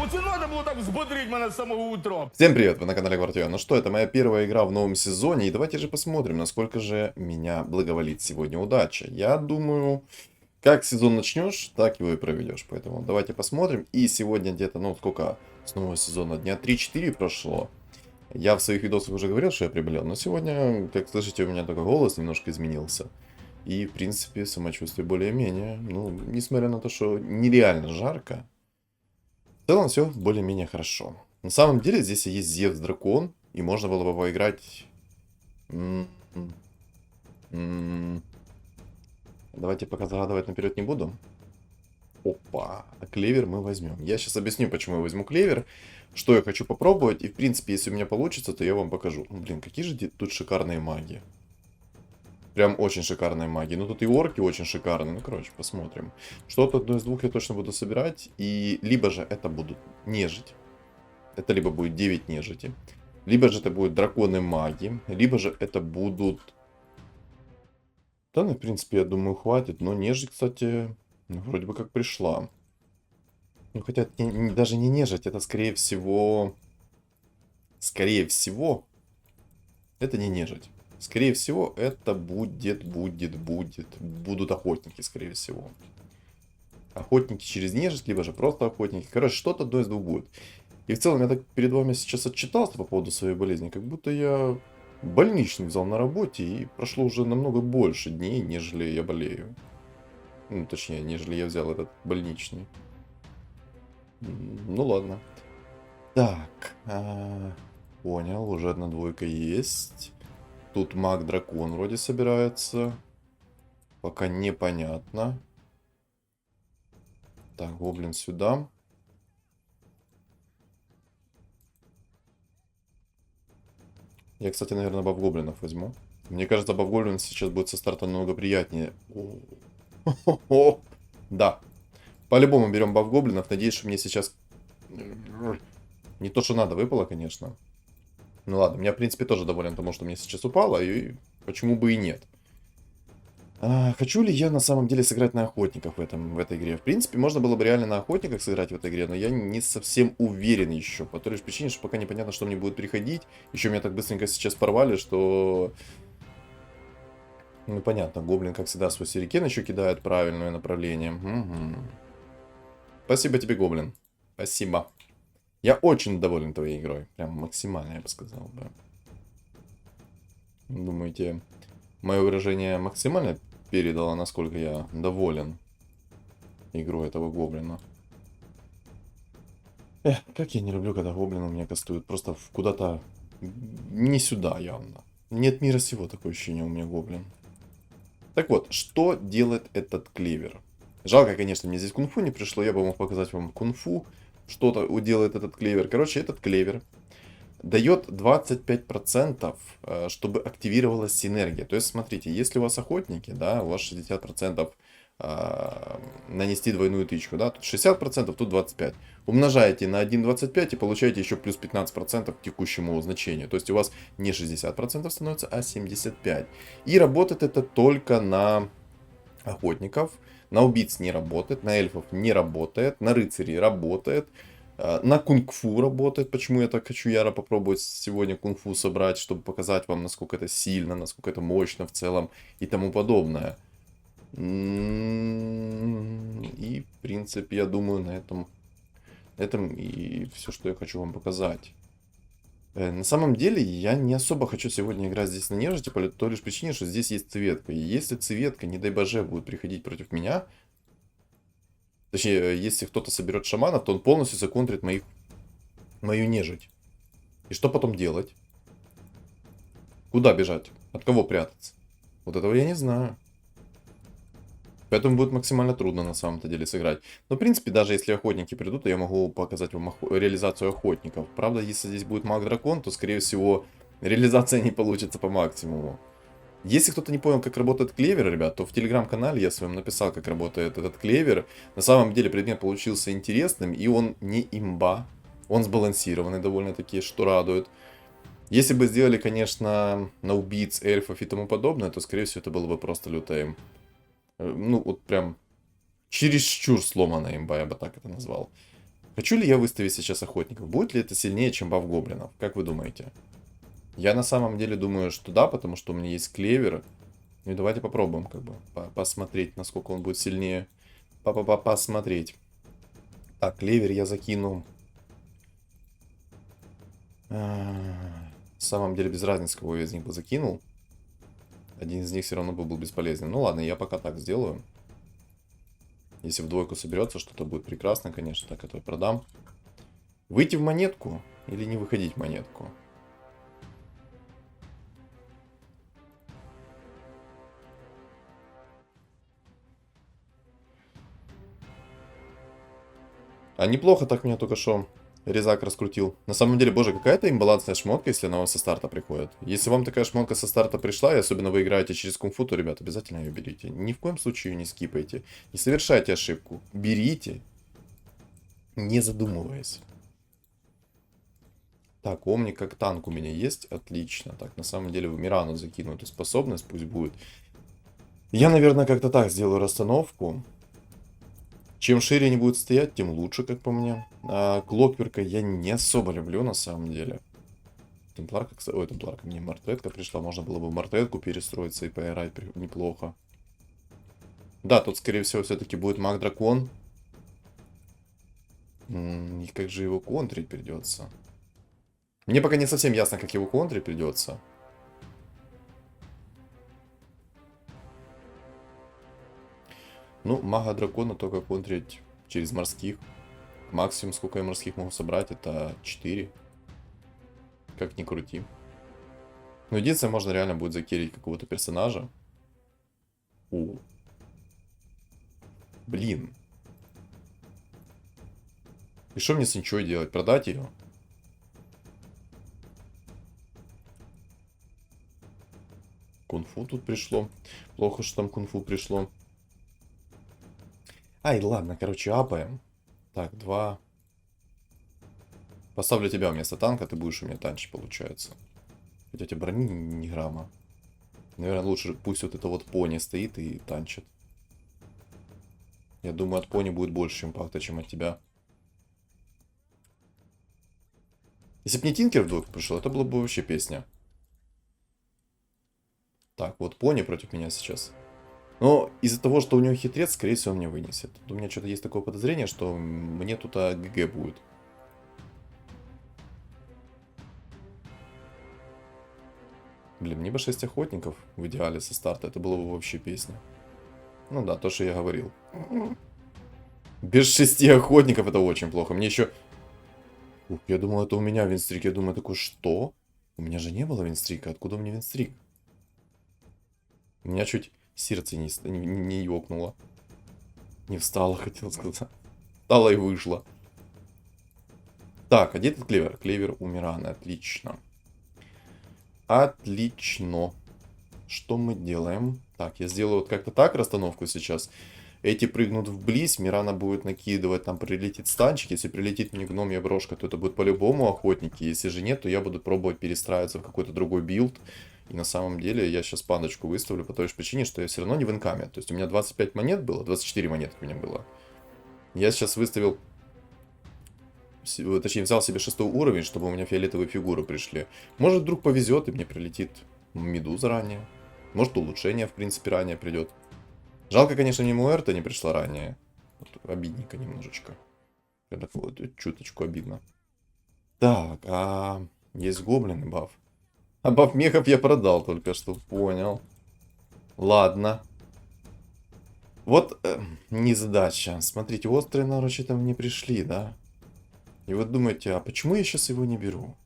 Оце надо було так взбодрить мене з самого утра. Всем привет, вы на канале Квартио. Ну что, это моя первая игра в новом сезоне, и давайте же посмотрим, насколько же меня благоволит сегодня удача. Я думаю, как сезон начнешь, так его и проведешь, поэтому давайте посмотрим. И сегодня где-то, ну сколько с нового сезона, дня 3-4 прошло. Я в своих видосах уже говорил, что я приболел, но сегодня, как слышите, у меня только голос немножко изменился. И, в принципе, самочувствие более-менее, ну, несмотря на то, что нереально жарко, в целом все более-менее хорошо. На самом деле здесь есть Зевс Дракон, и можно было бы поиграть... Давайте пока загадывать наперед не буду. Опа, а клевер мы возьмем. Я сейчас объясню, почему я возьму клевер, что я хочу попробовать, и в принципе, если у меня получится, то я вам покажу. Блин, какие же тут шикарные маги. Прям очень шикарные маги. Ну тут и орки очень шикарные. Ну короче, посмотрим. Что-то одно из двух я точно буду собирать. И либо же это будут нежить. Это либо будет 9 нежити. Либо же это будут драконы-маги. Либо же это будут... Да, ну в принципе, я думаю, хватит. Но нежить, кстати, ну, вроде бы как пришла. Ну хотя даже не нежить. Это скорее всего... Скорее всего... Это не нежить. Скорее всего, это будут охотники, скорее всего. Охотники через нежить, либо же просто охотники. Короче, что-то одно из двух будет. И в целом, я так перед вами сейчас отчитался по поводу своей болезни, как будто я больничный взял на работе, и прошло уже намного больше дней, нежели я болею. Ну, точнее, нежели я взял этот больничный. Ну, ладно. Так, понял, уже одна двойка есть. Тут маг-дракон вроде собирается. Пока непонятно. Так, гоблин сюда. Я, кстати, наверное, баф-гоблинов возьму. Мне кажется, баф-гоблин сейчас будет со старта намного приятнее. Да. По-любому берем баф-гоблинов. Надеюсь, что мне сейчас... Не то, что надо, выпало, конечно. Ну ладно, я, в принципе, тоже доволен тому, что мне сейчас упало, и почему бы и нет. Хочу ли я на самом деле сыграть на охотниках в этой игре? В принципе, можно было бы реально на охотниках сыграть в этой игре, но я не совсем уверен еще. По той лишь причине, что пока непонятно, что мне будет приходить. Еще меня так быстренько сейчас порвали, что... Ну, понятно, гоблин, как всегда, свой сюрикен еще кидает правильное направление. Угу. Спасибо тебе, гоблин. Спасибо. Я очень доволен твоей игрой. Прям максимально, я бы сказал, да. Думаете, мое выражение максимально передало, насколько я доволен игрой этого гоблина? Как я не люблю, когда гоблины у меня кастуют просто куда-то не сюда явно. Нет мира сего, такое ощущение у меня гоблин. Так вот, что делает этот клевер? Жалко, конечно, мне здесь кунг-фу не пришло, я бы мог показать вам кунг-фу. Что-то делает этот клевер. Короче, этот клевер дает 25%, чтобы активировалась синергия. То есть, смотрите, если у вас охотники, да, у вас 60% нанести двойную тычку, да, тут 60%, тут 25%. Умножаете на 1,25 и получаете еще плюс 15% к текущему значению. То есть у вас не 60% становится, а 75%. И работает это только на охотников. На убийц не работает, на эльфов не работает, на рыцарей работает. На кунг-фу работает. Почему я так хочу яро попробовать сегодня кунг-фу собрать, чтобы показать вам, насколько это сильно, насколько это мощно в целом и тому подобное. И, в принципе, я думаю, на этом и все, что я хочу вам показать. На самом деле, я не особо хочу сегодня играть здесь на нежити, по той лишь причине, что здесь есть цветка. И если цветка, не дай боже, будет приходить против меня, точнее, если кто-то соберет шаманов, то он полностью законтрит мою нежить. И что потом делать? Куда бежать? От кого прятаться? Вот этого я не знаю. Поэтому будет максимально трудно на самом-то деле сыграть. Но, в принципе, даже если охотники придут, то я могу показать вам реализацию охотников. Правда, если здесь будет маг-дракон, то, скорее всего, реализация не получится по максимуму. Если кто-то не понял, как работает клевер, ребят, то в телеграм-канале я своем написал, как работает этот клевер. На самом деле предмет получился интересным, и он не имба. Он сбалансированный довольно-таки, что радует. Если бы сделали, конечно, на убийц, эльфов и тому подобное, то, скорее всего, это было бы просто лютая, ну, вот прям чересчур сломанная имба, я бы так это назвал. Хочу ли я выставить сейчас охотников? Будет ли это сильнее, чем баф гоблинов? Как вы думаете? Я на самом деле думаю, что да, потому что у меня есть клевер. Ну и давайте попробуем, как бы, посмотреть, насколько он будет сильнее. Посмотреть. Так, клевер я закину. На самом деле без разницы, кого я из них бы закинул. Один из них все равно бы был бесполезен. Ну ладно, я пока так сделаю. Если в двойку соберется, что-то будет прекрасно, конечно. Так, это я продам. Выйти в монетку или не выходить в монетку? А неплохо так меня только что резак раскрутил. На самом деле, боже, какая-то имбалансная шмотка, если она вам со старта приходит. Если вам такая шмотка со старта пришла, и особенно вы играете через кунг-фу, то, ребят, обязательно ее берите. Ни в коем случае ее не скипайте. Не совершайте ошибку. Берите, не задумываясь. Так, Омник как танк у меня есть. Отлично. Так, на самом деле в Мирану закину эту способность, пусть будет. Я, наверное, как-то так сделаю расстановку. Чем шире они будут стоять, тем лучше, как по мне. А Клокверка я не особо люблю, на самом деле. Темпларка, ой, Темпларка, мне Мартретка пришла. Можно было бы в Мартретку перестроиться и поиграть неплохо. Да, тут, скорее всего, все-таки будет Маг-Дракон. И как же его контрить придется? Мне пока не совсем ясно, как его контрить придется. Ну, Мага-Дракона только контрить через морских. Максимум, сколько я морских могу собрать, это 4. Как ни крути. Но единственное, можно реально будет закерить какого-то персонажа. Блин. И что мне с ничего делать? Продать ее? Кунг-фу тут пришло. Плохо, что там кунг-фу пришло. Ай, ладно, короче, апаем. Так, 2. Поставлю тебя вместо танка, ты будешь у меня танчить, получается. Хотя у тебя брони ни грамма. Наверное, лучше пусть вот это вот пони стоит и танчит. Я думаю, от пони будет больше импакта, чем от тебя. Если бы не Тинкер вдруг пришел, это была бы вообще песня. Так, вот пони против меня сейчас. Но из-за того, что у него хитрец, скорее всего, он меня вынесет. У меня что-то есть такое подозрение, что мне тут ГГ будет. Блин, мне бы 6 охотников в идеале со старта. Это была бы вообще песня. Ну да, то, что я говорил. Без 6 охотников это очень плохо. Мне еще... Ух, я думал, это у меня винстрик. Я думаю, такой, что? У меня же не было винстрика. Откуда у меня винстрик? У меня чуть сердце не ёкнуло. Не встало, хотел сказать. Встало и вышло. Так, а где этот клевер? Клевер у Мираны. Отлично. Отлично. Что мы делаем? Так, я сделаю вот как-то так расстановку сейчас. Эти прыгнут вблизь, Мирана будет накидывать, там прилетит станчик. Если прилетит мне гномья брошка, то это будет по-любому охотники. Если же нет, то я буду пробовать перестраиваться в какой-то другой билд. И на самом деле я сейчас пандочку выставлю по той же причине, что я все равно не в инкаме. То есть у меня 25 монет было, 24 монетки у меня было. Я сейчас выставил, точнее взял себе 6 уровень, чтобы у меня фиолетовые фигуры пришли. Может вдруг повезет и мне прилетит медуза ранее. Может улучшение в принципе ранее придет. Жалко, конечно, мне Муэрта не пришла ранее. Вот, обидненько немножечко. Это вот чуточку обидно. Так, есть гоблины баф. А баф мехов я продал только что, понял. Ладно. Вот незадача. Смотрите, острые наручи там не пришли, да? И вот думаете, а почему я сейчас его не беру?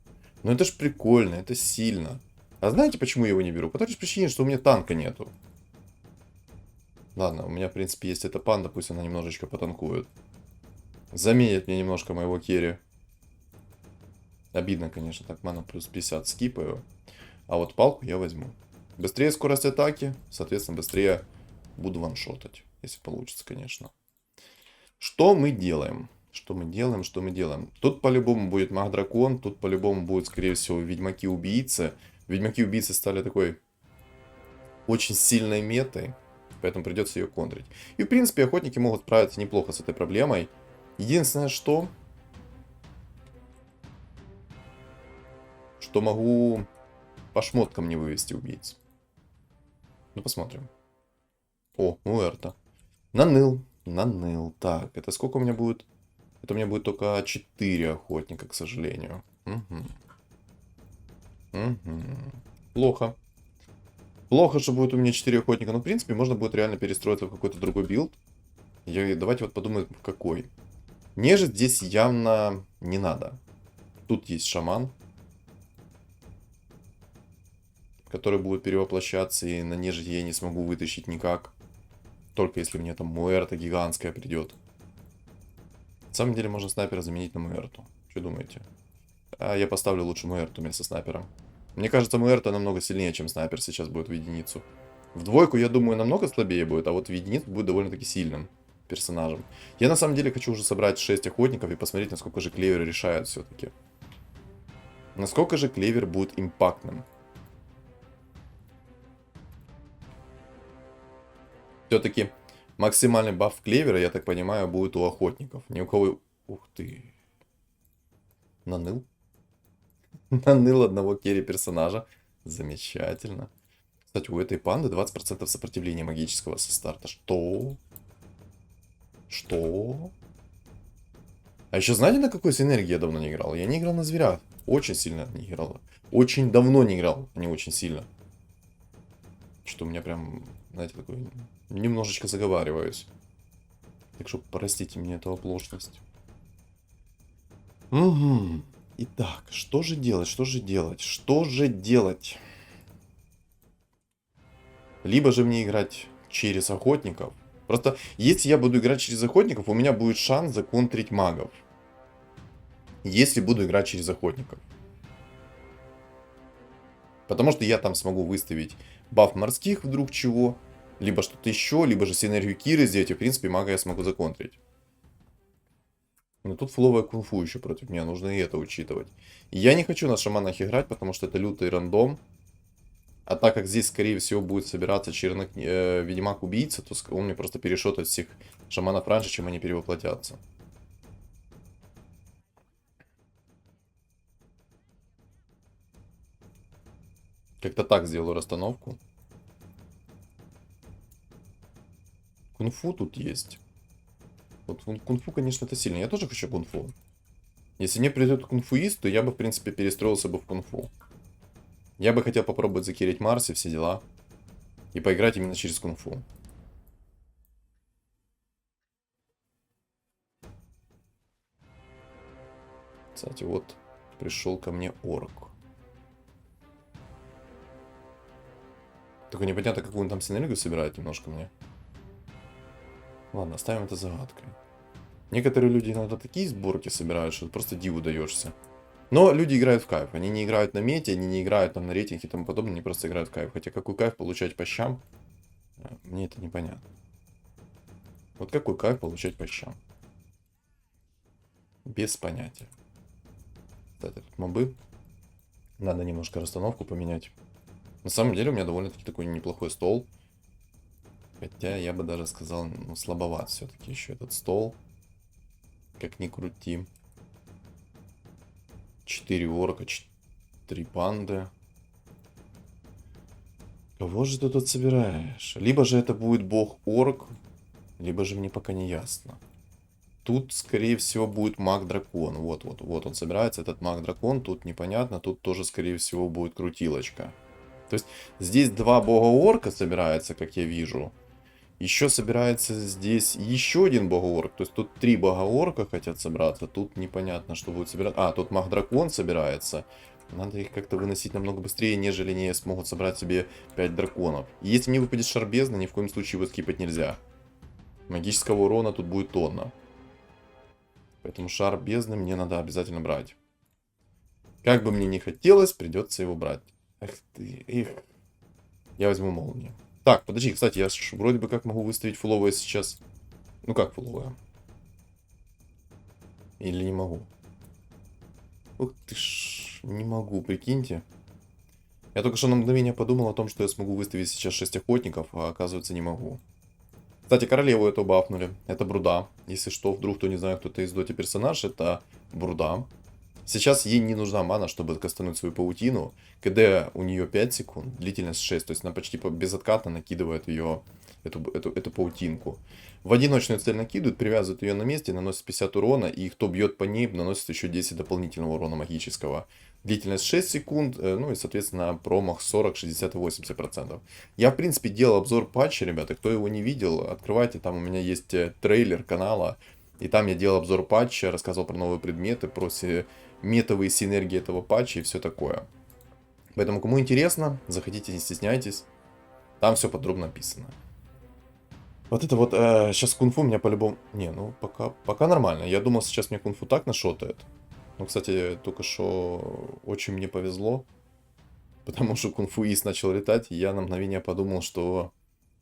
Ну это ж прикольно, это сильно. А знаете, почему я его не беру? По той же причине, что у меня танка нету. Ладно, у меня, в принципе, есть эта панда, пусть она немножечко потанкует. Заменит мне немножко моего керри. Обидно, конечно, так, мана плюс 50 скипаю. А вот палку я возьму. Быстрее скорость атаки, соответственно, быстрее буду ваншотать. Если получится, конечно. Что мы делаем? Что мы делаем? Что мы делаем? Тут по-любому будет маг-дракон. Тут по-любому будет, скорее всего, ведьмаки-убийцы. Ведьмаки-убийцы стали такой очень сильной метой. Поэтому придется ее контрить. И, в принципе, охотники могут справиться неплохо с этой проблемой. Единственное, что что могу по шмоткам не вывести убийц. Ну, посмотрим. О, Муэрто. Наныл. Так, это сколько у меня будет? Это у меня будет только 4 охотника, к сожалению. Плохо. Плохо, что будет у меня 4 охотника. Но, в принципе, можно будет реально перестроиться в какой-то другой билд. Давайте вот подумаем, в какой. Нежить здесь явно не надо. Тут есть шаман, который будет перевоплощаться, и на нежить я не смогу вытащить никак. Только если мне там Муэрта гигантская придет. На самом деле можно снайпера заменить на Муэрту. Что думаете? А я поставлю лучше Муэрту вместо снайпера. Мне кажется, Муэрта намного сильнее, чем снайпер сейчас будет в единицу. В двойку, я думаю, намного слабее будет, а вот в единицу будет довольно-таки сильным персонажем. Я на самом деле хочу уже собрать 6 охотников и посмотреть, насколько же Клевер решает все-таки. Насколько же Клевер будет импактным. Все-таки максимальный баф Клевера, я так понимаю, будет у охотников. Ни у кого... Ух ты. Наныл. Наныл одного керри персонажа. Замечательно. Кстати, у этой панды 20% сопротивления магического со старта. Что? Что? А еще знаете, на какой синергии я давно не играл? Я не играл на зверях. Очень сильно не играл. Очень давно не играл. Не очень сильно. Что у меня прям, знаете, такой... Немножечко заговариваюсь. Так что простите мне эту оплошность. Угу. Итак, что же делать? Что же делать? Что же делать? Либо же мне играть через охотников. Просто, если я буду играть через охотников, у меня будет шанс законтрить магов. Если буду играть через охотников. Потому что я там смогу выставить баф морских вдруг чего. Либо что-то еще, либо же синергию Киры сделать. И в принципе мага я смогу законтрить. Но тут фуловая кунфу еще против меня. Нужно и это учитывать. И я не хочу на шаманах играть, потому что это лютый рандом. А так как здесь, скорее всего, будет собираться ведьмак-убийца, то он мне просто перешотает всех шаманов раньше, чем они перевоплотятся. Как-то так сделаю расстановку. Кунфу тут есть. Вот кунфу, конечно, это сильно. Я тоже хочу кунфу. Если мне придет кунфуист, то я бы, в принципе, перестроился бы в кунфу. Я бы хотел попробовать закерить Марси, все дела. И поиграть именно через кунфу. Кстати, вот пришел ко мне орк. Только непонятно, какую он там синергию собирает немножко мне. Ладно, оставим это загадкой. Некоторые люди иногда такие сборки собирают, что просто диву даешься. Но люди играют в кайф. Они не играют на мете, они не играют там на рейтинге и тому подобное, они просто играют в кайф. Хотя какой кайф получать по щам, мне это непонятно. Вот какой кайф получать по щам? Без понятия. Кстати, тут мобы. Надо немножко расстановку поменять. На самом деле у меня довольно-таки такой неплохой стол. Хотя я бы даже сказал, ну, слабоват все-таки еще этот стол. Как ни крути. 4 орка, 3 панды. Кого же ты тут собираешь? Либо же это будет бог-орк, либо же мне пока не ясно. Тут, скорее всего, будет маг-дракон. Вот он собирается, этот маг-дракон. Тут непонятно, тут тоже, скорее всего, будет крутилочка. То есть, здесь 2 бога-орка собирается, как я вижу. Еще собирается здесь еще один бога-орк. То есть, тут 3 бога-орка хотят собраться. Тут непонятно, что будет собираться. А, тут маг-дракон собирается. Надо их как-то выносить намного быстрее, нежели они смогут собрать себе 5 драконов. И если мне выпадет шар бездны, ни в коем случае его скипать нельзя. Магического урона тут будет тонна. Поэтому шар бездны мне надо обязательно брать. Как бы мне не хотелось, придется его брать. Эх ты, эх. Я возьму молнию. Так, подожди, кстати, я вроде бы как могу выставить фуловое сейчас. Ну как фуловое? Или не могу? Ух ты ж, не могу, прикиньте. Я только что на мгновение подумал о том, что я смогу выставить сейчас 6 охотников, а оказывается не могу. Кстати, королеву эту бафнули. Это Бруда. Если что, вдруг кто не знает, кто это из доти персонаж, это Бруда. Сейчас ей не нужна мана, чтобы кастануть свою паутину. КД у нее 5 секунд, длительность 6. То есть она почти безоткатно накидывает ее, эту паутинку. В одиночную цель накидывает, привязывает ее на месте, наносит 50 урона. И кто бьет по ней, наносит еще 10 дополнительного урона магического. Длительность 6 секунд, ну и, соответственно, промах 40, 60 и 80%. Я, в принципе, делал обзор патча, ребята. Кто его не видел, открывайте. Там у меня есть трейлер канала. И там я делал обзор патча, рассказывал про новые предметы, про метовые синергии этого патча и все такое. Поэтому, кому интересно, заходите, не стесняйтесь. Там все подробно написано. Вот это вот, сейчас кунг-фу у меня по-любому... Не, ну, пока нормально. Я думал, сейчас мне кунг-фу так нашотает. Ну, кстати, только что очень мне повезло. Потому что кунг-фуист начал летать, и я на мгновение подумал, что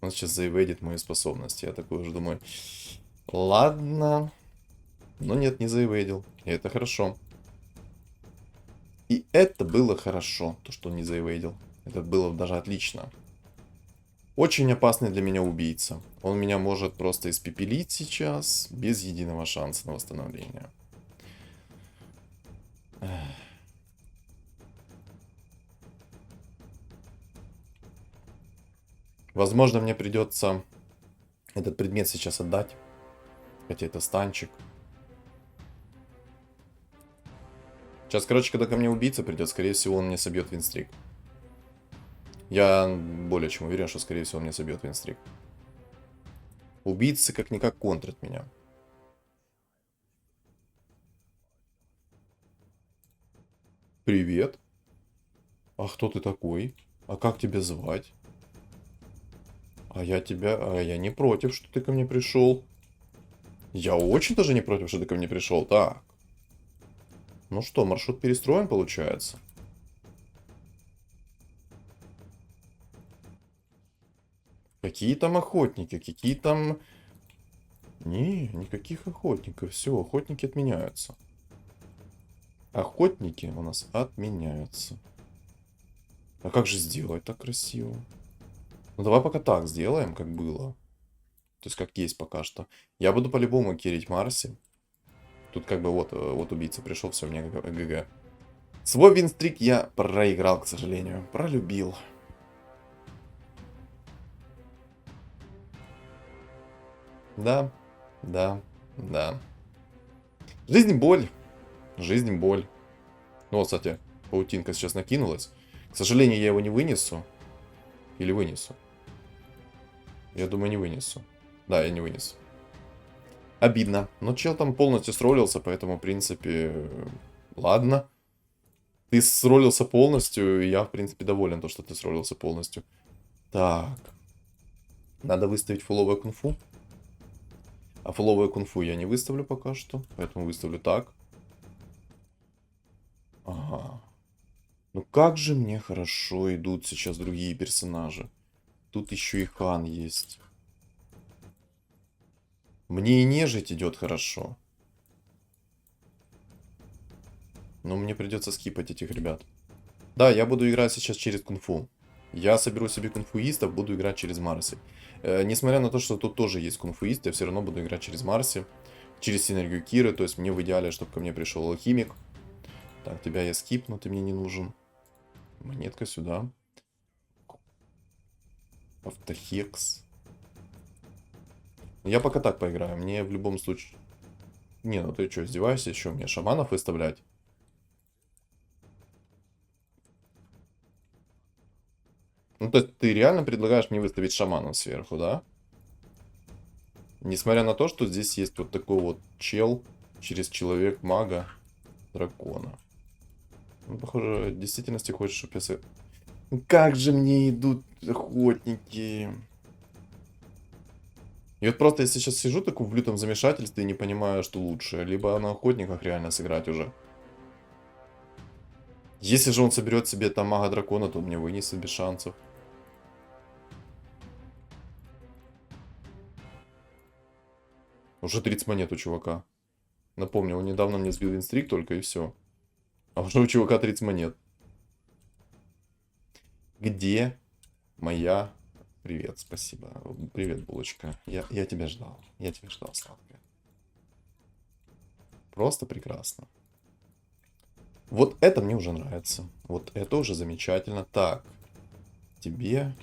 он сейчас заеведит мои способности. Я такой уже думаю, ладно. Но нет, не заеведил. И это хорошо. И это было хорошо, то, что он не заевейдил. Это было даже отлично. Очень опасный для меня убийца. Он меня может просто испепелить сейчас, без единого шанса на восстановление. Возможно, мне придется этот предмет сейчас отдать. Хотя это станчик. Сейчас, короче, когда ко мне убийца придет, скорее всего, он мне собьет винстрик. Я более чем уверен, что, скорее всего, он мне собьет винстрик. Убийцы как-никак контрят меня. Привет. А кто ты такой? А как тебя звать? А я не против, что ты ко мне пришел. Я очень даже не против, что ты ко мне пришел. Так. Ну что, маршрут перестроен, получается? Какие там охотники? Какие там... Не, никаких охотников. Все, охотники отменяются. Охотники у нас отменяются. А как же сделать так красиво? Ну давай пока так сделаем, как было. То есть как есть пока что. Я буду по-любому керить Марси. Тут как бы вот убийца пришел, все, мне ГГ. Свой винстрик я проиграл, к сожалению. Пролюбил. Да, да, да. Жизнь боль. Жизнь боль. Ну вот, кстати, паутинка сейчас накинулась. К сожалению, я его не вынесу. Или вынесу? Я думаю, не вынесу. Да, я не вынесу. Обидно. Но чел там полностью сролился, поэтому, в принципе, ладно. Ты сролился полностью, и я, в принципе, доволен, то, что ты сролился полностью. Так. Надо выставить фуловое кунг-фу. А фуловое кунг-фу я не выставлю пока что, поэтому выставлю так. Ага. Ну как же мне хорошо идут сейчас другие персонажи. Тут еще и Хан есть. Мне и нежить идет хорошо. Но мне придется скипать этих ребят. Да, я буду играть сейчас через кунг-фу. Я соберу себе кунг-фуистов, буду играть через Марси. Несмотря на то, что тут тоже есть кунг-фуист, я все равно буду играть через Марси. Через синергию Киры, то есть мне в идеале, чтобы ко мне пришел алхимик. Так, тебя я скипну, ты мне не нужен. Монетка сюда. Автохекс. Я пока так поиграю. Мне в любом случае... Не, ну ты что, издеваешься? Еще мне шаманов выставлять? Ну, то есть ты реально предлагаешь мне выставить шаманов сверху, да? Несмотря на то, что здесь есть вот такой вот чел через человек-мага дракона. Ну, похоже, в действительности хочешь, чтобы я... Ну, как же мне идут охотники. И вот просто я сейчас сижу такой в лютом замешательстве и не понимаю, что лучше. Либо на охотниках реально сыграть уже. Если же он соберет себе там мага-дракона, то он мне вынесет без шансов. Уже 30 монет у чувака. Напомню, он недавно мне сбил винстрик только и все. А уже у чувака 30 монет. Где моя... Привет, спасибо. Привет, булочка. Я тебя ждал. Я тебя ждал, сладкая. Просто прекрасно. Вот это мне уже нравится. Вот это уже замечательно. Так, тебе.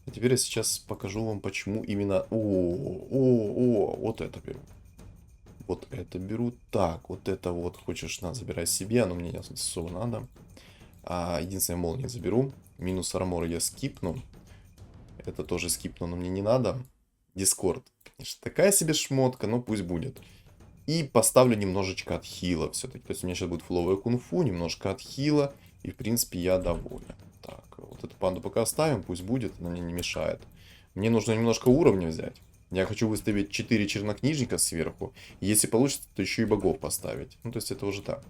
А теперь я сейчас покажу вам, почему именно... Вот это беру. Вот это беру. Так, вот это вот хочешь, на, забирай себе. Оно мне не особо надо. Единственное, молнию заберу. Минус армор я скипну. Это тоже скипну, но мне не надо. Дискорд. Конечно, такая себе шмотка, но пусть будет. И поставлю немножечко от хила все-таки. То есть у меня сейчас будет фловое кунг-фу, немножко от хила. И в принципе я доволен. Так, вот эту панду пока оставим, пусть будет, она мне не мешает. Мне нужно немножко уровня взять. Я хочу выставить 4 чернокнижника сверху. И если получится, то еще и богов поставить. Ну, то есть это уже так.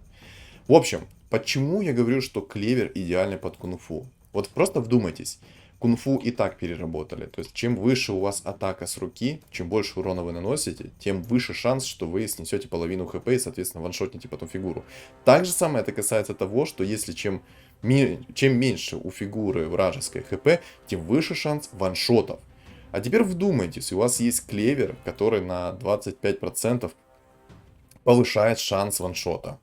В общем, почему я говорю, что клевер идеальный под кунг-фу? Вот просто вдумайтесь. Кунг-фу и так переработали. То есть, чем выше у вас атака с руки, чем больше урона вы наносите, тем выше шанс, что вы снесете половину хп и, соответственно, ваншотните потом фигуру. Так же самое это касается того, что если чем меньше у фигуры вражеской хп, тем выше шанс ваншотов. А теперь вдумайтесь, у вас есть клевер, который на 25% повышает шанс ваншота.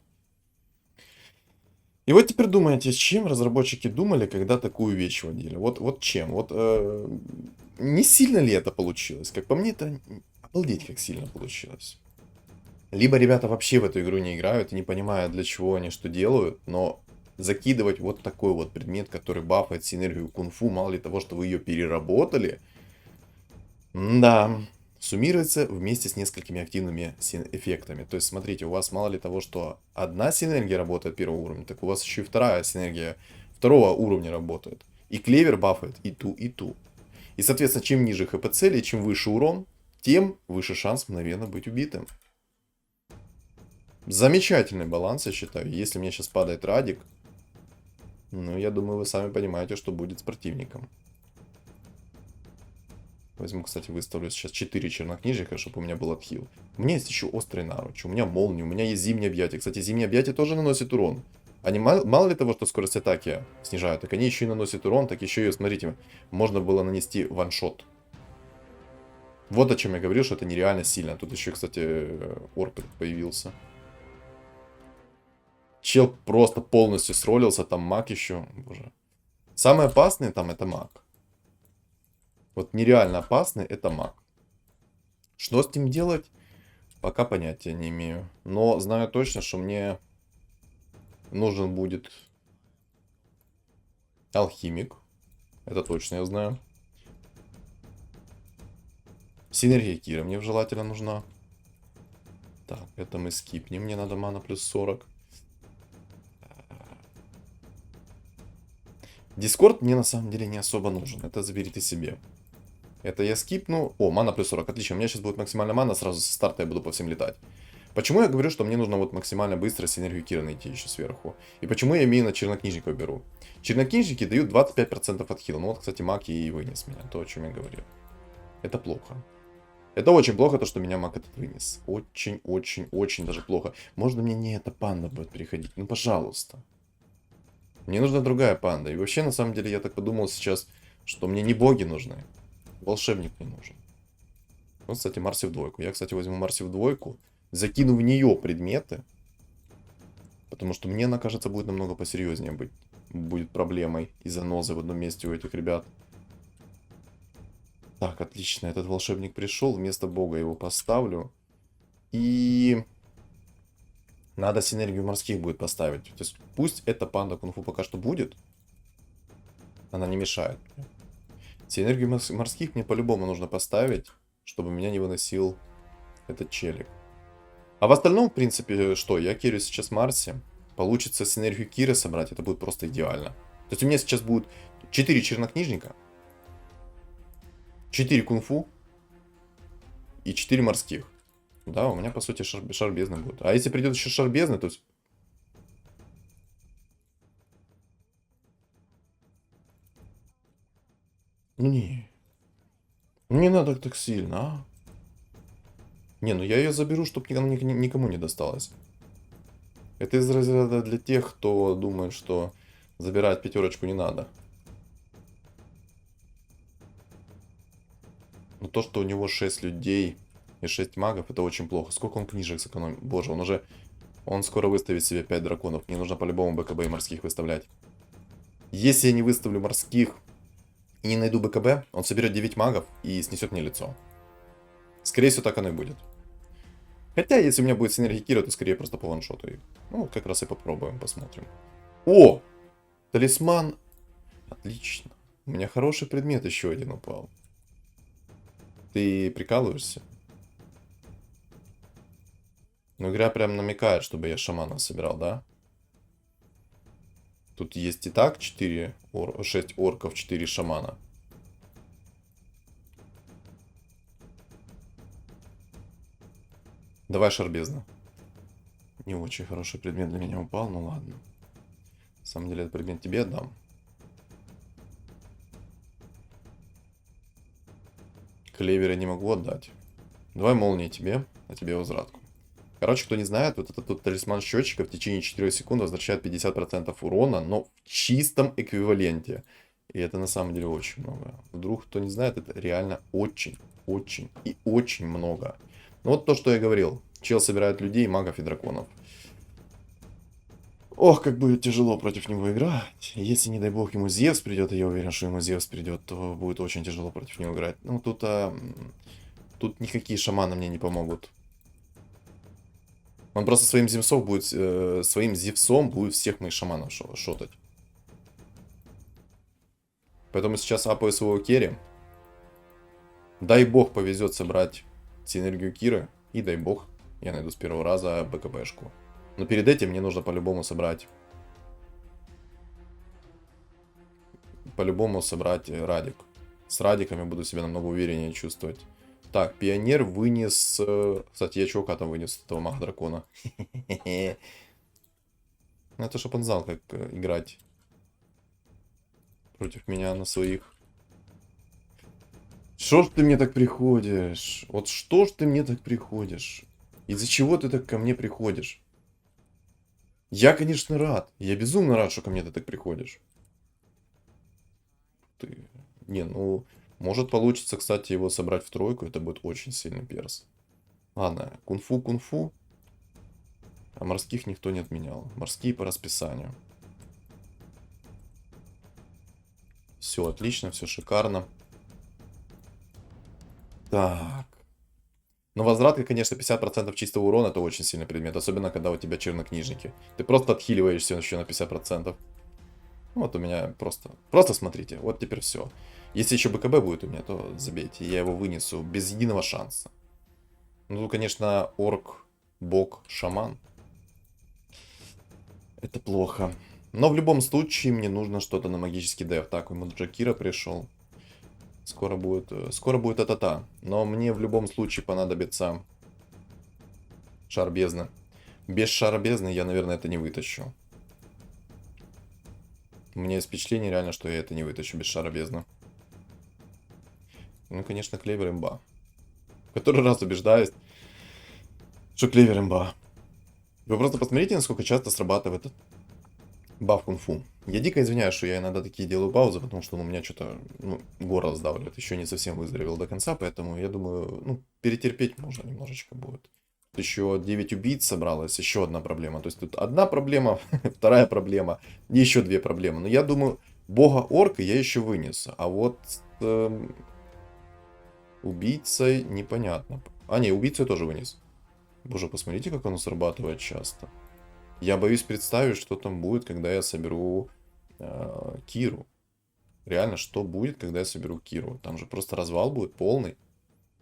И вот теперь думаете, с чем разработчики думали, когда такую вещь вводили? Вот чем? Не сильно ли это получилось? Как по мне, это обалдеть, как сильно получилось. Либо ребята вообще в эту игру не играют и не понимают, для чего они что делают, но закидывать вот такой вот предмет, который бафает синергию кунг-фу, мало ли того, что вы ее переработали, да, суммируется вместе с несколькими активными эффектами. То есть, смотрите, у вас мало ли того, что одна синергия работает первого уровня, так у вас еще и вторая синергия второго уровня работает. И клевер бафает и ту, и ту. И, соответственно, чем ниже хп цели, чем выше урон, тем выше шанс мгновенно быть убитым. Замечательный баланс, я считаю. Если мне сейчас падает Радик, ну, я думаю, вы сами понимаете, что будет с противником. Возьму, кстати, выставлю сейчас 4 чернокнижника, чтобы у меня был отхил. У меня есть еще острый наруч, у меня молния, у меня есть зимнее объятие. Кстати, зимнее объятие тоже наносит урон. Они мало ли того, что скорость атаки снижают, так они еще и наносят урон, так еще и, смотрите, можно было нанести ваншот. Вот о чем я говорил, что это нереально сильно. Тут еще, кстати, орк появился. Чел просто полностью сролился, там маг еще. Боже. Самый опасный там это маг. Вот нереально опасный это маг. Что с ним делать? Пока понятия не имею. Но знаю точно, что мне нужен будет алхимик. Это точно я знаю. Синергия Кира мне желательно нужна. Так, это мы скипнем. Мне надо мана плюс 40. Дискорд мне на самом деле не особо нужен. Это заберите себе. Это я скипну. О, мана плюс 40. Отлично. У меня сейчас будет максимальная мана. Сразу со старта я буду по всем летать. Почему я говорю, что мне нужно вот максимально быстро синергию Кира найти еще сверху? И почему я именно чернокнижников беру? Чернокнижники дают 25% от хила. Ну вот, кстати, маг и вынес меня. То, о чем я говорил. Это плохо. Это очень плохо, то, что меня маг этот вынес. Очень даже плохо. Можно мне не эта панда будет переходить? Ну, пожалуйста. Мне нужна другая панда. И вообще, на самом деле, я так подумал сейчас, что мне не боги нужны. Волшебник не нужен. Вот, кстати, Марси в двойку. Я, кстати, возьму Марси в двойку. Закину в нее предметы. Потому что мне она, кажется, будет намного посерьезнее быть. Будет проблемой и занозы в одном месте у этих ребят. Так, отлично. Этот волшебник пришел. Вместо бога его поставлю. И... надо синергию морских будет поставить. То есть пусть эта панда кунг-фу пока что будет. Она не мешает. Синергию морских мне по-любому нужно поставить, чтобы меня не выносил этот челик. А в остальном, в принципе, что? Я кирю сейчас Марси. Получится синергию Киры собрать, это будет просто идеально. То есть у меня сейчас будет 4 чернокнижника, 4 кунг-фу и 4 морских. Да, у меня, по сути, шар бездны будет. А если придет еще шар бездны, то есть... ну не. Не надо так сильно, а. Не, ну я ее заберу, чтобы никому не досталось. Это из разряда для тех, кто думает, что забирать пятерочку не надо. Но то, что у него 6 людей и 6 магов, это очень плохо. Сколько он книжек сэкономил? Боже, он уже Он скоро выставит себе 5 драконов. Мне нужно по-любому БКБ и морских выставлять. Если я не выставлю морских и не найду БКБ, он соберет 9 магов и снесет мне лицо. Скорее всего, так оно и будет. Хотя, если у меня будет синергия Кира, то скорее просто по ваншоту их. Ну, как раз и попробуем, посмотрим. О! Талисман. Отлично. У меня хороший предмет еще один упал. Ты прикалываешься? Ну, игра прям намекает, чтобы я шамана собирал, да? Тут есть и так 6 орков, 4 шамана. Давай шарбезно. Не очень хороший предмет для меня упал, ну ладно. На самом деле, этот предмет тебе отдам. Клевера не могу отдать. Давай молнии тебе, а тебе возвратку. Короче, кто не знает, вот этот тут талисман счетчика в течение 4 секунд возвращает 50% урона, но в чистом эквиваленте. И это на самом деле очень много. Вдруг кто не знает, это реально очень, очень и очень много. Ну вот то, что я говорил. Чел собирает людей, магов и драконов. Ох, как будет тяжело против него играть. Если, не дай бог, ему Зевс придет, и я уверен, что ему Зевс придет, то будет очень тяжело против него играть. Ну, тут никакие шаманы мне не помогут. Он просто своим Зевсом будет всех моих шаманов шотать. Поэтому сейчас апаю своего керри. Дай бог повезет собрать синергию Киры. И дай бог я найду с первого раза БКБшку. Но перед этим мне нужно по-любому собрать... Радик. С Радиками буду себя намного увереннее чувствовать. Так, пионер вынес... Кстати, я чувака там вынес, этого мага-дракона. Ну, это чтоб он знал, как играть против меня на своих. Что ж ты мне так приходишь? Вот что ж ты мне так приходишь? Из-за чего ты так ко мне приходишь? Я, конечно, рад. Я безумно рад, что ко мне ты так приходишь. Ты... Не, ну... Может получится, кстати, его собрать в тройку. Это будет очень сильный перс. Ладно, кунг-фу. А морских никто не отменял. Морские по расписанию. Все отлично, все шикарно. Так. Но возвратка, конечно, 50% чистого урона — это очень сильный предмет. Особенно, когда у тебя чернокнижники. Ты просто отхиливаешься еще на 50%. Вот у меня просто смотрите. Вот теперь все. Если еще БКБ будет у меня, то забейте. Я его вынесу без единого шанса. Ну, тут, конечно, орк, бог, шаман. Это плохо. Но в любом случае мне нужно что-то на магический деф. Так, ему Джакира пришел. Скоро будет атата. Но мне в любом случае понадобится шар бездны. Без шара бездны я, наверное, это не вытащу. У меня есть впечатление реально, что я это не вытащу без шара бездны. Ну, конечно, клевер имба. В который раз убеждаюсь, что клевер имба. Вы просто посмотрите, насколько часто срабатывает этот баф кунг-фу. Я дико извиняюсь, что я иногда такие делаю паузы, потому что у меня что-то, горло сдавливает. Еще не совсем выздоровел до конца, поэтому я думаю, перетерпеть можно немножечко будет. Еще 9 убийц собралось, еще одна проблема. То есть тут одна проблема, вторая проблема, еще 2 проблемы. Но я думаю, бога орка я еще вынесу. А вот убийцей непонятно. А, не, убийцу я тоже вынес. Боже, посмотрите, как оно срабатывает часто. Я боюсь представить, что там будет, когда я соберу Киру. Реально, что будет, когда я соберу Киру? Там же просто развал будет полный.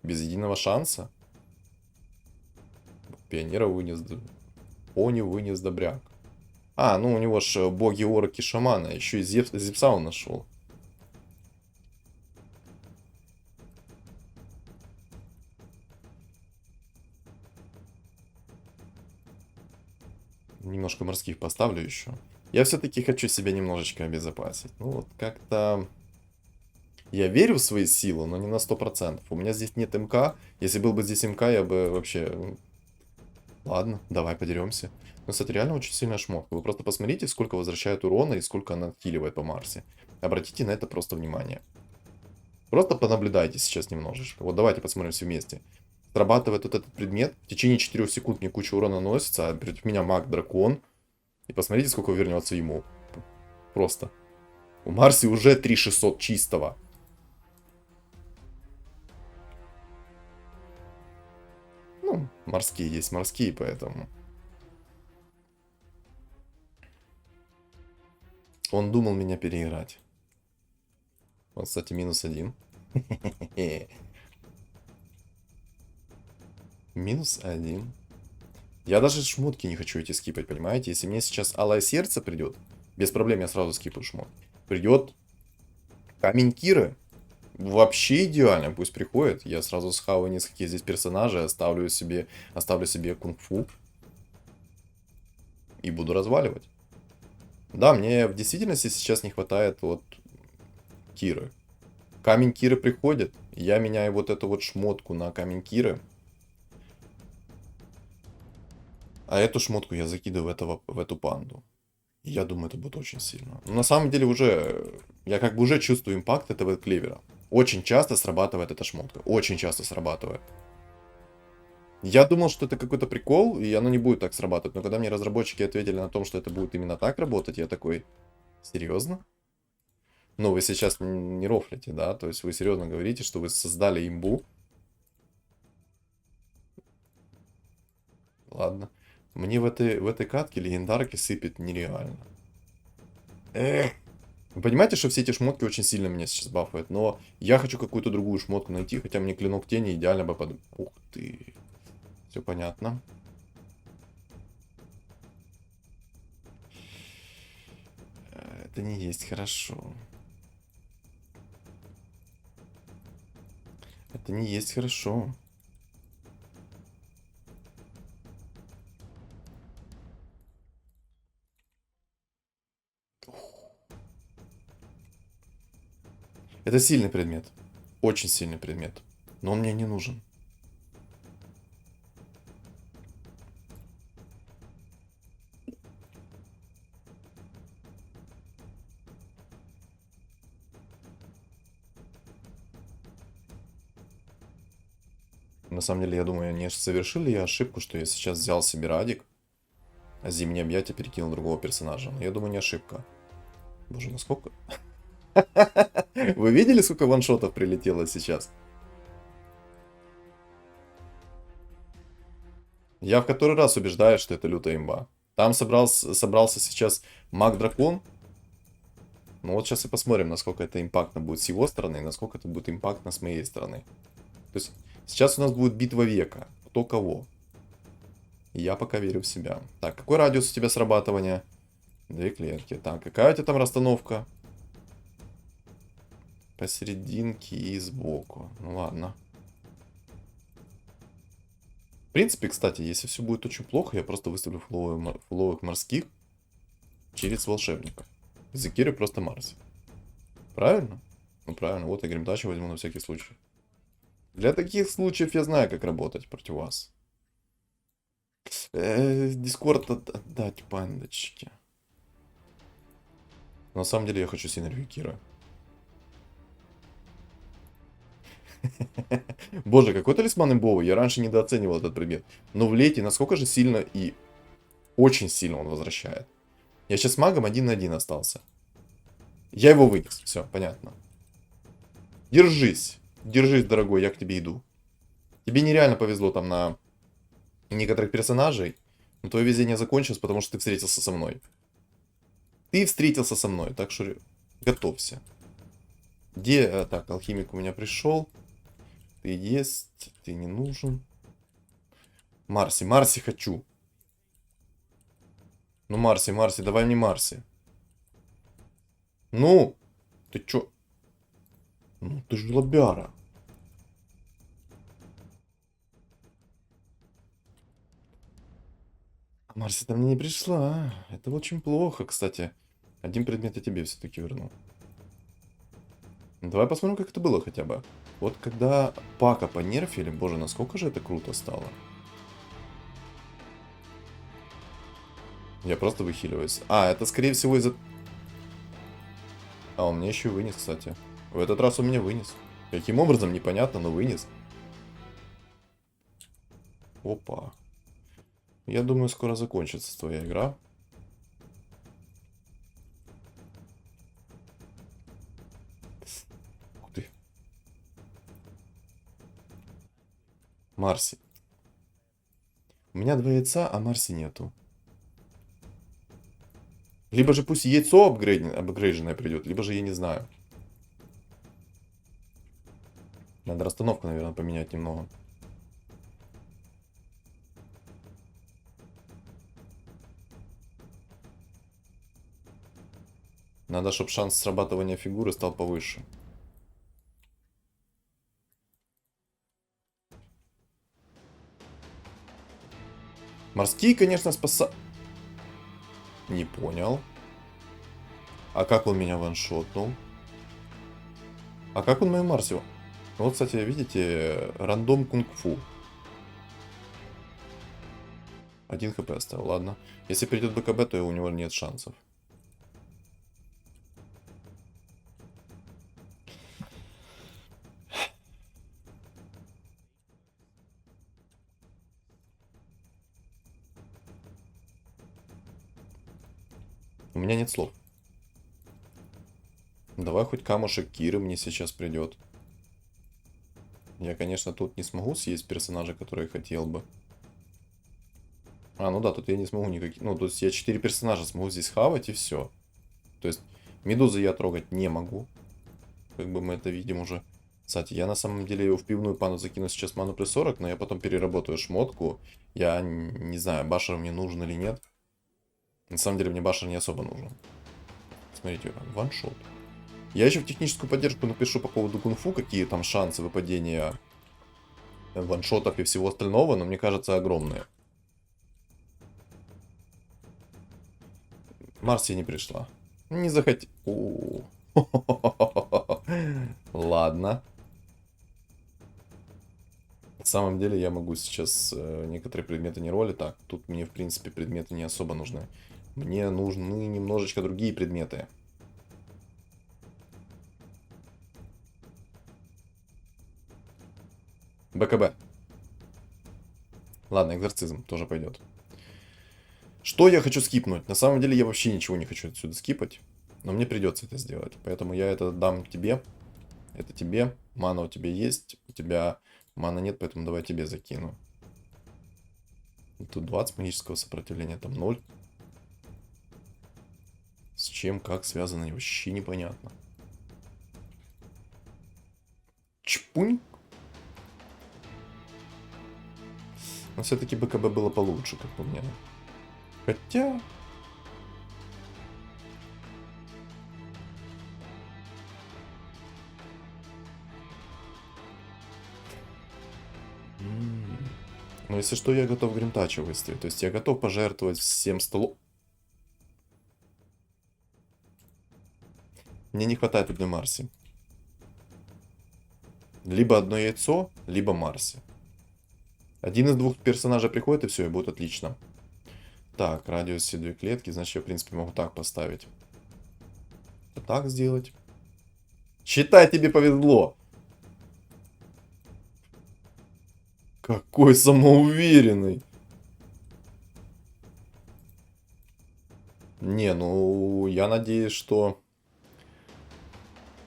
Без единого шанса. Пионера вынес... Они вынес добряк. А, ну у него ж боги, орки, шамана. Еще и Зевса он нашел. Немножко морских поставлю еще. Я все-таки хочу себя немножечко обезопасить. Ну вот как-то... Я верю в свои силы, но не на 100%. У меня здесь нет МК. Если был бы здесь МК, я бы вообще... Ладно, давай подеремся. Ну, кстати, реально очень сильная шмотка. Вы просто посмотрите, сколько возвращает урона и сколько она отхиливает по Марсе. Обратите на это просто внимание. Просто понаблюдайте сейчас немножечко. Вот давайте посмотрим все вместе. срабатывает вот этот предмет, в течение 4 секунд мне куча урона наносится, а против меня маг-дракон. И посмотрите, сколько вернется ему. Просто. У Марси уже 3600 чистого. Ну, морские есть морские, поэтому. Он думал меня переиграть. Он, кстати, -1. -1. Я даже шмотки не хочу эти скипать, понимаете? Если мне сейчас алое сердце придет, без проблем я сразу скипаю шмот. Придет камень Киры. Вообще идеально, пусть приходит. Я сразу схаваю нескольких здесь персонажей, оставлю себе кунг-фу. И буду разваливать. Да, мне в действительности сейчас не хватает вот Киры. Камень Киры приходит, я меняю вот эту вот шмотку на камень Киры. А эту шмотку я закидываю в эту панду. И я думаю, это будет очень сильно. Но на самом деле я как бы уже чувствую импакт этого клевера. Очень часто срабатывает эта шмотка. Очень часто срабатывает. Я думал, что это какой-то прикол, и оно не будет так срабатывать. Но когда мне разработчики ответили на том, что это будет именно так работать, я такой, серьезно? Ну, вы сейчас не рофлите, да? То есть вы серьезно говорите, что вы создали имбу. Ладно. Мне в этой катке легендарки сыпет нереально. Эх. Вы понимаете, что все эти шмотки очень сильно меня сейчас бафают, но я хочу какую-то другую шмотку найти, хотя мне клинок тени идеально бы под... Ух ты. Все понятно. Это не есть хорошо. Это не есть хорошо. Это сильный предмет. Очень сильный предмет. Но он мне не нужен. На самом деле, я думаю, не совершил ли я ошибку, что я сейчас взял себе Радик, а зимнее объятие перекинул другого персонажа. Но я думаю, не ошибка. Боже, насколько... Вы видели, сколько ваншотов прилетело сейчас? Я в который раз убеждаюсь, что это лютая имба. Там собрался сейчас маг-дракон. Ну вот сейчас и посмотрим, насколько это импактно будет с его стороны, и насколько это будет импактно с моей стороны. То есть сейчас у нас будет битва века. Кто кого. Я пока верю в себя. Так, какой радиус у тебя срабатывания? 2 клетки. Так, какая у тебя там расстановка? Посерединке и сбоку. Ну ладно. В принципе, кстати, если все будет очень плохо, я просто выставлю фуловых морских через волшебника. Закирю просто Марси. Правильно? Ну правильно, вот я гримдачу возьму на всякий случай. Для таких случаев я знаю, как работать против вас. Дискорд отдать пандочки. На самом деле я хочу синергию Кира. Боже, какой талисман имбовый. Я раньше недооценивал этот предмет. Но в лете насколько же сильно и очень сильно он возвращает. Я сейчас с магом 1 на 1 остался. Я его вынес. Все, понятно. Держись. Держись, дорогой, я к тебе иду. Тебе нереально повезло там на некоторых персонажей. Но твое везение закончилось, потому что ты встретился со мной. Ты встретился со мной, так что готовься. Где... Так, алхимик у меня пришел. Ты есть, ты не нужен. Марси, Марси хочу. Ну, Марси, Марси, давай мне Марси. Ну, ты чё? Ну, ты же лобяра. А Марси там мне не пришла. Это очень плохо, кстати. Один предмет я тебе все-таки верну. Давай посмотрим, как это было хотя бы. Вот когда Пака понерфили, боже, насколько же это круто стало. Я просто выхиливаюсь. А, это скорее всего из-за... А, он мне еще и вынес, кстати. В этот раз он меня вынес. Каким образом, непонятно, но вынес. Опа. Я думаю, скоро закончится твоя игра. Ух ты. Марси. У меня 2 яйца, а Марси нету. Либо же пусть яйцо апгрейдженное придет, либо же я не знаю. Надо расстановку, наверное, поменять немного. Надо, чтобы шанс срабатывания фигуры стал повыше. Морские, конечно, Не понял. А как он меня ваншотнул? А как он мою Марсию? Вот, кстати, видите, рандом кунг-фу. 1 хп оставил, ладно. Если придет БКБ, то у него нет шансов. У меня нет слов. Давай хоть камушек Киры мне сейчас придет. Я, конечно, тут не смогу съесть персонажа, который хотел бы. А, ну да, тут я не смогу никаких... Ну, то есть я 4 персонажа смогу здесь хавать и все. То есть медузы я трогать не могу. Как бы мы это видим уже. Кстати, я на самом деле в пивную пану закину сейчас ману плюс 40, но я потом переработаю шмотку. Я не знаю, башер мне нужен или нет. На самом деле мне башер не особо нужен. Смотрите, ваншот. Я еще в техническую поддержку напишу по поводу кунг-фу, какие там шансы выпадения ваншотов и всего остального, но мне кажется огромные. Марси не пришла. Не захотел. Ладно. На самом деле я могу сейчас некоторые предметы не роли. Так, тут мне в принципе предметы не особо нужны. Мне нужны немножечко другие предметы. БКБ. Ладно, экзорцизм тоже пойдет. Что я хочу скипнуть? На самом деле я вообще ничего не хочу отсюда скипать. Но мне придется это сделать. Поэтому я это дам тебе. Это тебе. Мана у тебя есть. У тебя мана нет, поэтому давай тебе закину. Тут 20 магического сопротивления, там 0. С чем, как связано, вообще непонятно. Чпунь. Но все-таки БКБ было получше, как по мне. Хотя... Но если что, я готов Гримтача выставить. То есть я готов пожертвовать всем столом. Мне не хватает одной Марси. Либо одно яйцо, либо Марси. Один из двух персонажей приходит, и все, и будет отлично. Так, радиус все 2 клетки, значит я, в принципе, могу так поставить. Так сделать. Считай, тебе повезло. Какой самоуверенный. Не, ну, я надеюсь, что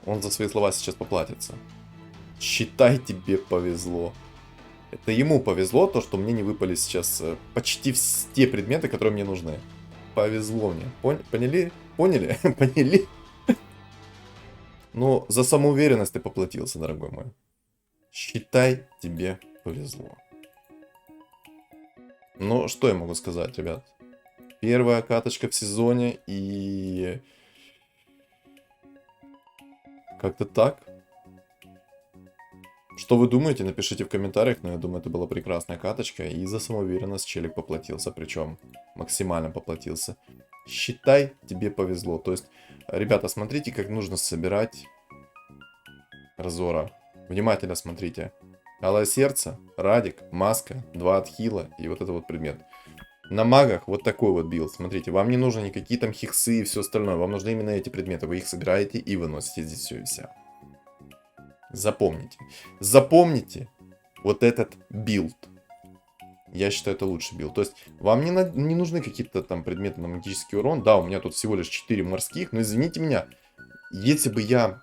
он за свои слова сейчас поплатится. Считай, тебе повезло. Это ему повезло, то, что мне не выпали сейчас почти все те предметы, которые мне нужны. Повезло мне. Поняли? Поняли? Поняли? Но за самоуверенность ты поплатился, дорогой мой. Считай, тебе повезло. Ну, что я могу сказать, ребят? Первая каточка в сезоне и... Как-то так. Что вы думаете, напишите в комментариях, но я думаю, это была прекрасная каточка. И за самоуверенность челик поплатился, причем максимально поплатился. Считай, тебе повезло. То есть, ребята, смотрите, как нужно собирать Разора. Внимательно смотрите. Алое сердце, Радик, маска, 2 отхила и вот это вот предмет. На магах вот такой вот билд. Смотрите, вам не нужны никакие там хиксы и все остальное. Вам нужны именно эти предметы. Вы их собираете и выносите здесь все и вся. Запомните. Запомните вот этот билд. я считаю, это лучший билд. То есть, вам не нужны какие-то там предметы на магический урон. Да, у меня тут всего лишь 4 морских, но извините меня, если бы я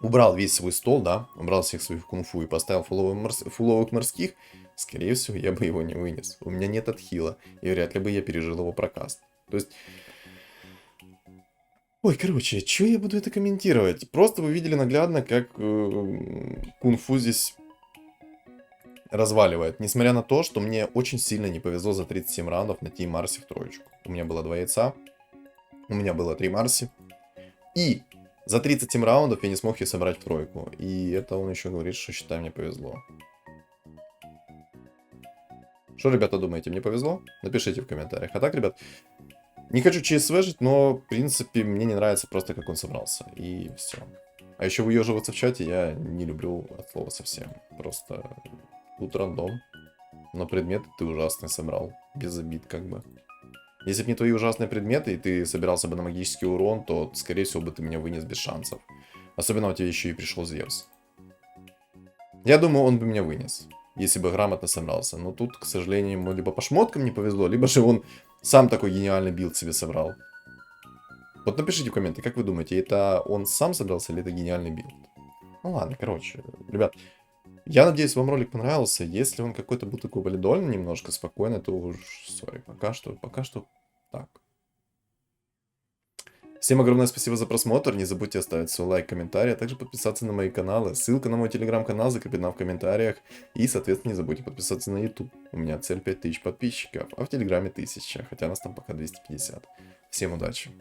убрал весь свой стол, да, убрал всех своих кунг-фу и поставил фуловых морских, скорее всего, я бы его не вынес. У меня нет отхила, и вряд ли бы я пережил его прокаст. То есть... Ой, короче, что я буду это комментировать? Просто вы видели наглядно, как кунг-фу здесь разваливает. Несмотря на то, что мне очень сильно не повезло за 37 раундов найти Марси в троечку. У меня было 2 яйца, у меня было 3 Марси. И за 37 раундов я не смог ее собрать в тройку. И это он еще говорит, что, считай, мне повезло. Что, ребята, думаете, мне повезло? Напишите в комментариях. А так, ребят, не хочу ЧСВ-жить, но, в принципе, мне не нравится просто, как он собрался. И все. А еще выеживаться в чате я не люблю от слова совсем. Просто тут рандом. Но предметы ты ужасный собрал. Без обид, как бы. Если бы не твои ужасные предметы, и ты собирался бы на магический урон, то, скорее всего, бы ты меня вынес без шансов. Особенно у тебя еще и пришел Зевс. Я думаю, он бы меня вынес, если бы грамотно собрался. Но тут, к сожалению, ему либо по шмоткам не повезло, либо же он сам такой гениальный билд себе собрал. Вот напишите в комменты, как вы думаете, это он сам собрался или это гениальный билд? Ну ладно, короче, ребят. Я надеюсь, вам ролик понравился. Если он какой-то был такой валидольный, немножко спокойно, то уж, сори, пока что так. Всем огромное спасибо за просмотр. Не забудьте оставить свой лайк, комментарий, а также подписаться на мои каналы. Ссылка на мой телеграм-канал закреплена в комментариях. И, соответственно, не забудьте подписаться на YouTube. У меня цель 5000 подписчиков, а в телеграме 1000, хотя нас там пока 250. Всем удачи.